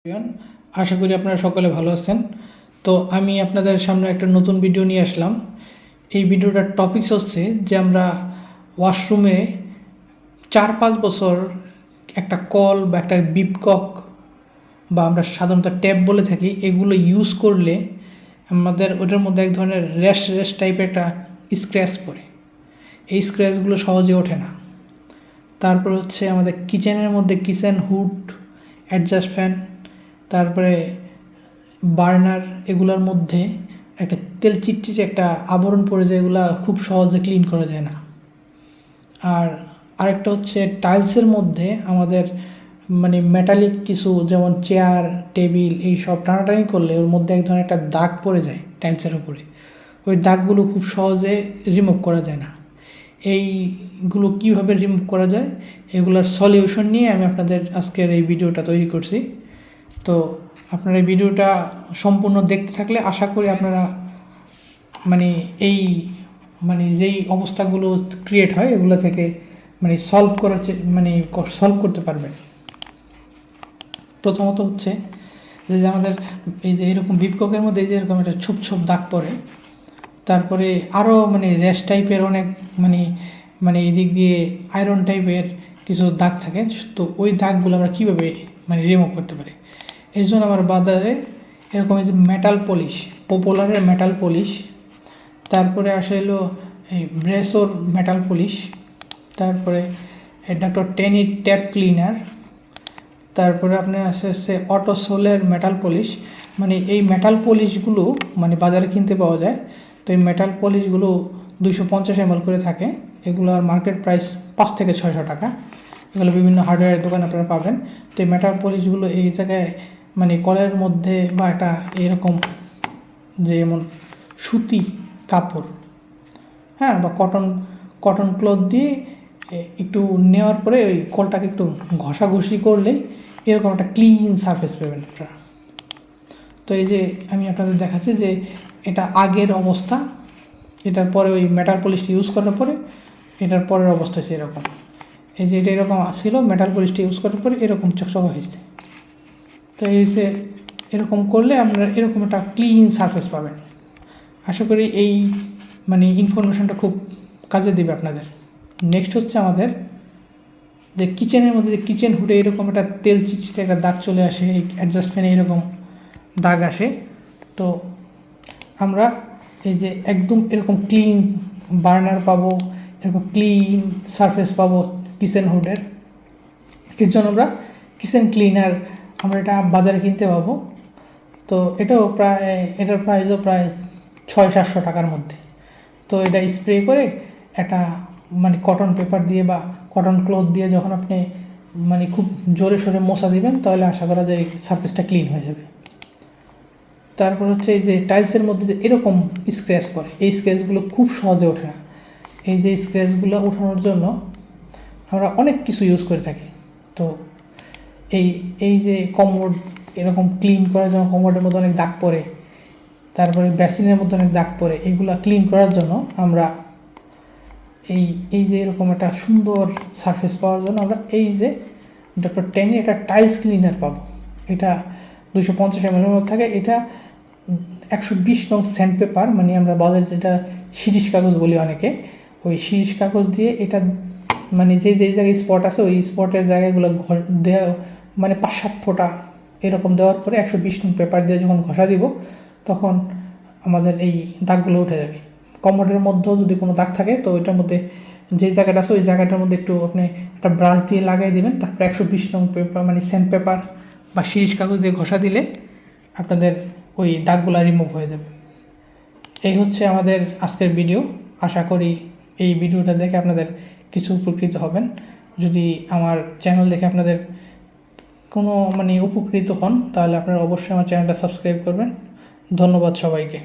Everyone, আশা করি আপনারা সকলে ভালো আছেন। তো আমি আপনাদের সামনে একটা নতুন ভিডিও নিয়ে আসলাম। এই ভিডিওটার টপিকস হচ্ছে যে আমরা ওয়াশরুমে 4-5 বছর একটা কল বা একটা বিপকক বা আমরা সাধারণত ট্যাপ বলে থাকি, এগুলো ইউজ করলে আমাদের ওটার মধ্যে এক ধরনের র্যাশ টাইপের একটা স্ক্র্যাচ পড়ে। এই স্ক্র্যাচগুলো সহজে ওঠে না। তারপর হচ্ছে আমাদের কিচেনের মধ্যে কিচেন হুড, অ্যাডজাস্ট ফ্যান, তারপরে বার্নার, এগুলোর মধ্যে একটা তেল চিটচিটে একটা আবরণ পড়ে যায়, এগুলো খুব সহজে ক্লিন করা যায় না। আর আরেকটা হচ্ছে টাইলসের মধ্যে আমাদের মেটালিক কিছু যেমন চেয়ার, টেবিল, এই সব টানাটানি করলে ওর মধ্যে এক ধরনের একটা দাগ পড়ে যায় টাইলসের উপরে। ওই দাগগুলো খুব সহজে রিমুভ করা যায় না। এইগুলো কীভাবে রিমুভ করা যায়, এগুলোর সলিউশন নিয়ে আমি আপনাদের আজকের এই ভিডিওটা তৈরি করছি। তো আপনারা এই ভিডিওটা সম্পূর্ণ দেখতে থাকলে আশা করি আপনারা এই যেই অবস্থাগুলো ক্রিয়েট হয় এগুলো থেকে সলভ করতে পারবেন। প্রথমত হচ্ছে যে আমাদের এই যে এরকম বিপককের মধ্যে যে এরকম একটা ছোপ দাগ পড়ে, তারপরে আরও র্যাশ টাইপের অনেক এই দিক দিয়ে আয়রন টাইপের কিছু দাগ থাকে। তো ওই দাগগুলো আমরা কীভাবে রিমুভ করতে পারি, এর জন্য আমার বাজারে এরকম এই যে মেটাল পলিশ, পপুলারের মেটাল পলিশ, তারপরে আসে এলো এই ব্রেসোর মেটাল পলিশ, তারপরে ডক্টর টেনি ট্যাপ ক্লিনার, তারপরে আপনার আসে অটোসোলের মেটাল পলিশ। এই মেটাল পলিশগুলো বাজারে কিনতে পাওয়া যায়। তো এই মেটাল পলিশগুলো 250 ml করে থাকে। এগুলোর মার্কেট প্রাইস 5 থেকে 600 টাকা। এগুলো বিভিন্ন হার্ডওয়্যারের দোকানে আপনারা পাবেন। তো এই মেটাল পলিশগুলো এই জায়গায় কলের মধ্যে বা একটা এরকম যেমন সুতি কাপড়, হ্যাঁ, বা কটন ক্লথ দিয়ে একটু নেওয়ার পরে ওই কলটাকে একটু ঘষাঘষি করলেই এরকম একটা ক্লিন সারফেস পাবেন আপনারা। তো এই যে আমি আপনাদের দেখাচ্ছি যে এটা আগের অবস্থা, এটার পরে ওই মেটাল পলিশটি ইউজ করার পরে এটার পরের অবস্থা হচ্ছে এরকম। এই যে এটা এরকম আসছিল, মেটাল পলিশটি ইউজ করার পরে এরকম চকচকা হয়েছে। তো এই যে এরকম করলে আপনারা এরকম একটা ক্লিন সারফেস পাবেন। আশা করি এই ইনফরমেশনটা খুব কাজে দেবে আপনাদের। নেক্সট হচ্ছে আমাদের যে কিচেনের মধ্যে যে কিচেন হুডে এরকম একটা তেল চিটচিটে একটা দাগ চলে আসে, এই অ্যাডজাস্ট ফ্যানে এরকম দাগ আসে। তো আমরা এই যে একদম এরকম ক্লিন বার্নার পাবো, এরকম ক্লিন সারফেস পাবো কিচেন হুডের। এর জন্য আমরা কিচেন ক্লিনার আমরা এটা বাজারে কিনতে পাবো। তো এটার প্রাইসও প্রায় 600-700 টাকার মধ্যে। তো এটা স্প্রে করে একটা কটন পেপার দিয়ে বা কটন ক্লথ দিয়ে যখন আপনি খুব জোরে সোরে মশা দিবেন, তাহলে আশা করা যায় সারফেসটা ক্লিন হয়ে যাবে। তারপর হচ্ছে এই যে টাইলসের মধ্যে যে এরকম স্ক্র্যাচ পড়ে, এই স্ক্র্যাচগুলো খুব সহজে ওঠে না। এই যে স্ক্র্যাচগুলো ওঠানোর জন্য আমরা অনেক কিছু ইউজ করে থাকি। তো এই যে কমোড এরকম ক্লিন করার জন্য কমোডের মধ্যে অনেক দাগ পড়ে, তারপরে বেসিনের মধ্যে অনেক দাগ পড়ে, এগুলো ক্লিন করার জন্য আমরা এই যে এরকম একটা সুন্দর সারফেস পাওয়ার জন্য আমরা এই যে ডক্টর টেনি একটা টাইলস ক্লিনার পাবো। এটা 250 ml মধ্যে থাকে। এটা 120 নং স্যান্ড পেপার, আমরা বাজারে যেটা শিরিষ কাগজ বলি অনেকে, ওই শিরিষ কাগজ দিয়ে এটা যেই জায়গায় স্পট আছে ওই স্পটের জায়গাগুলো দেওয়া 5-7 ফোঁটা এরকম দেওয়ার পরে 120 নং পেপার দিয়ে যখন ঘষা দিব, তখন আমাদের এই দাগগুলো উঠে যাবে। কমোডের মধ্যেও যদি কোনো দাগ থাকে তো ওইটার মধ্যে যে জায়গাটা আছে ওই জায়গাটার মধ্যে একটু আপনি একটা ব্রাশ দিয়ে লাগাই দেবেন, তারপরে 120 নং পেপার স্যান্ড পেপার বা শিরিষ কাগজ দিয়ে ঘষা দিলে আপনাদের ওই দাগগুলো রিমুভ হয়ে যাবে। এই হচ্ছে আমাদের আজকের ভিডিও। আশা করি এই ভিডিওটা দেখে আপনাদের কিছু উপকৃত হবেন। যদি আমার চ্যানেল দেখে আপনাদের কোনো উপকৃত হন, তাহলে আপনারা অবশ্যই আমার চ্যানেলটা সাবস্ক্রাইব করবেন। ধন্যবাদ সবাইকে।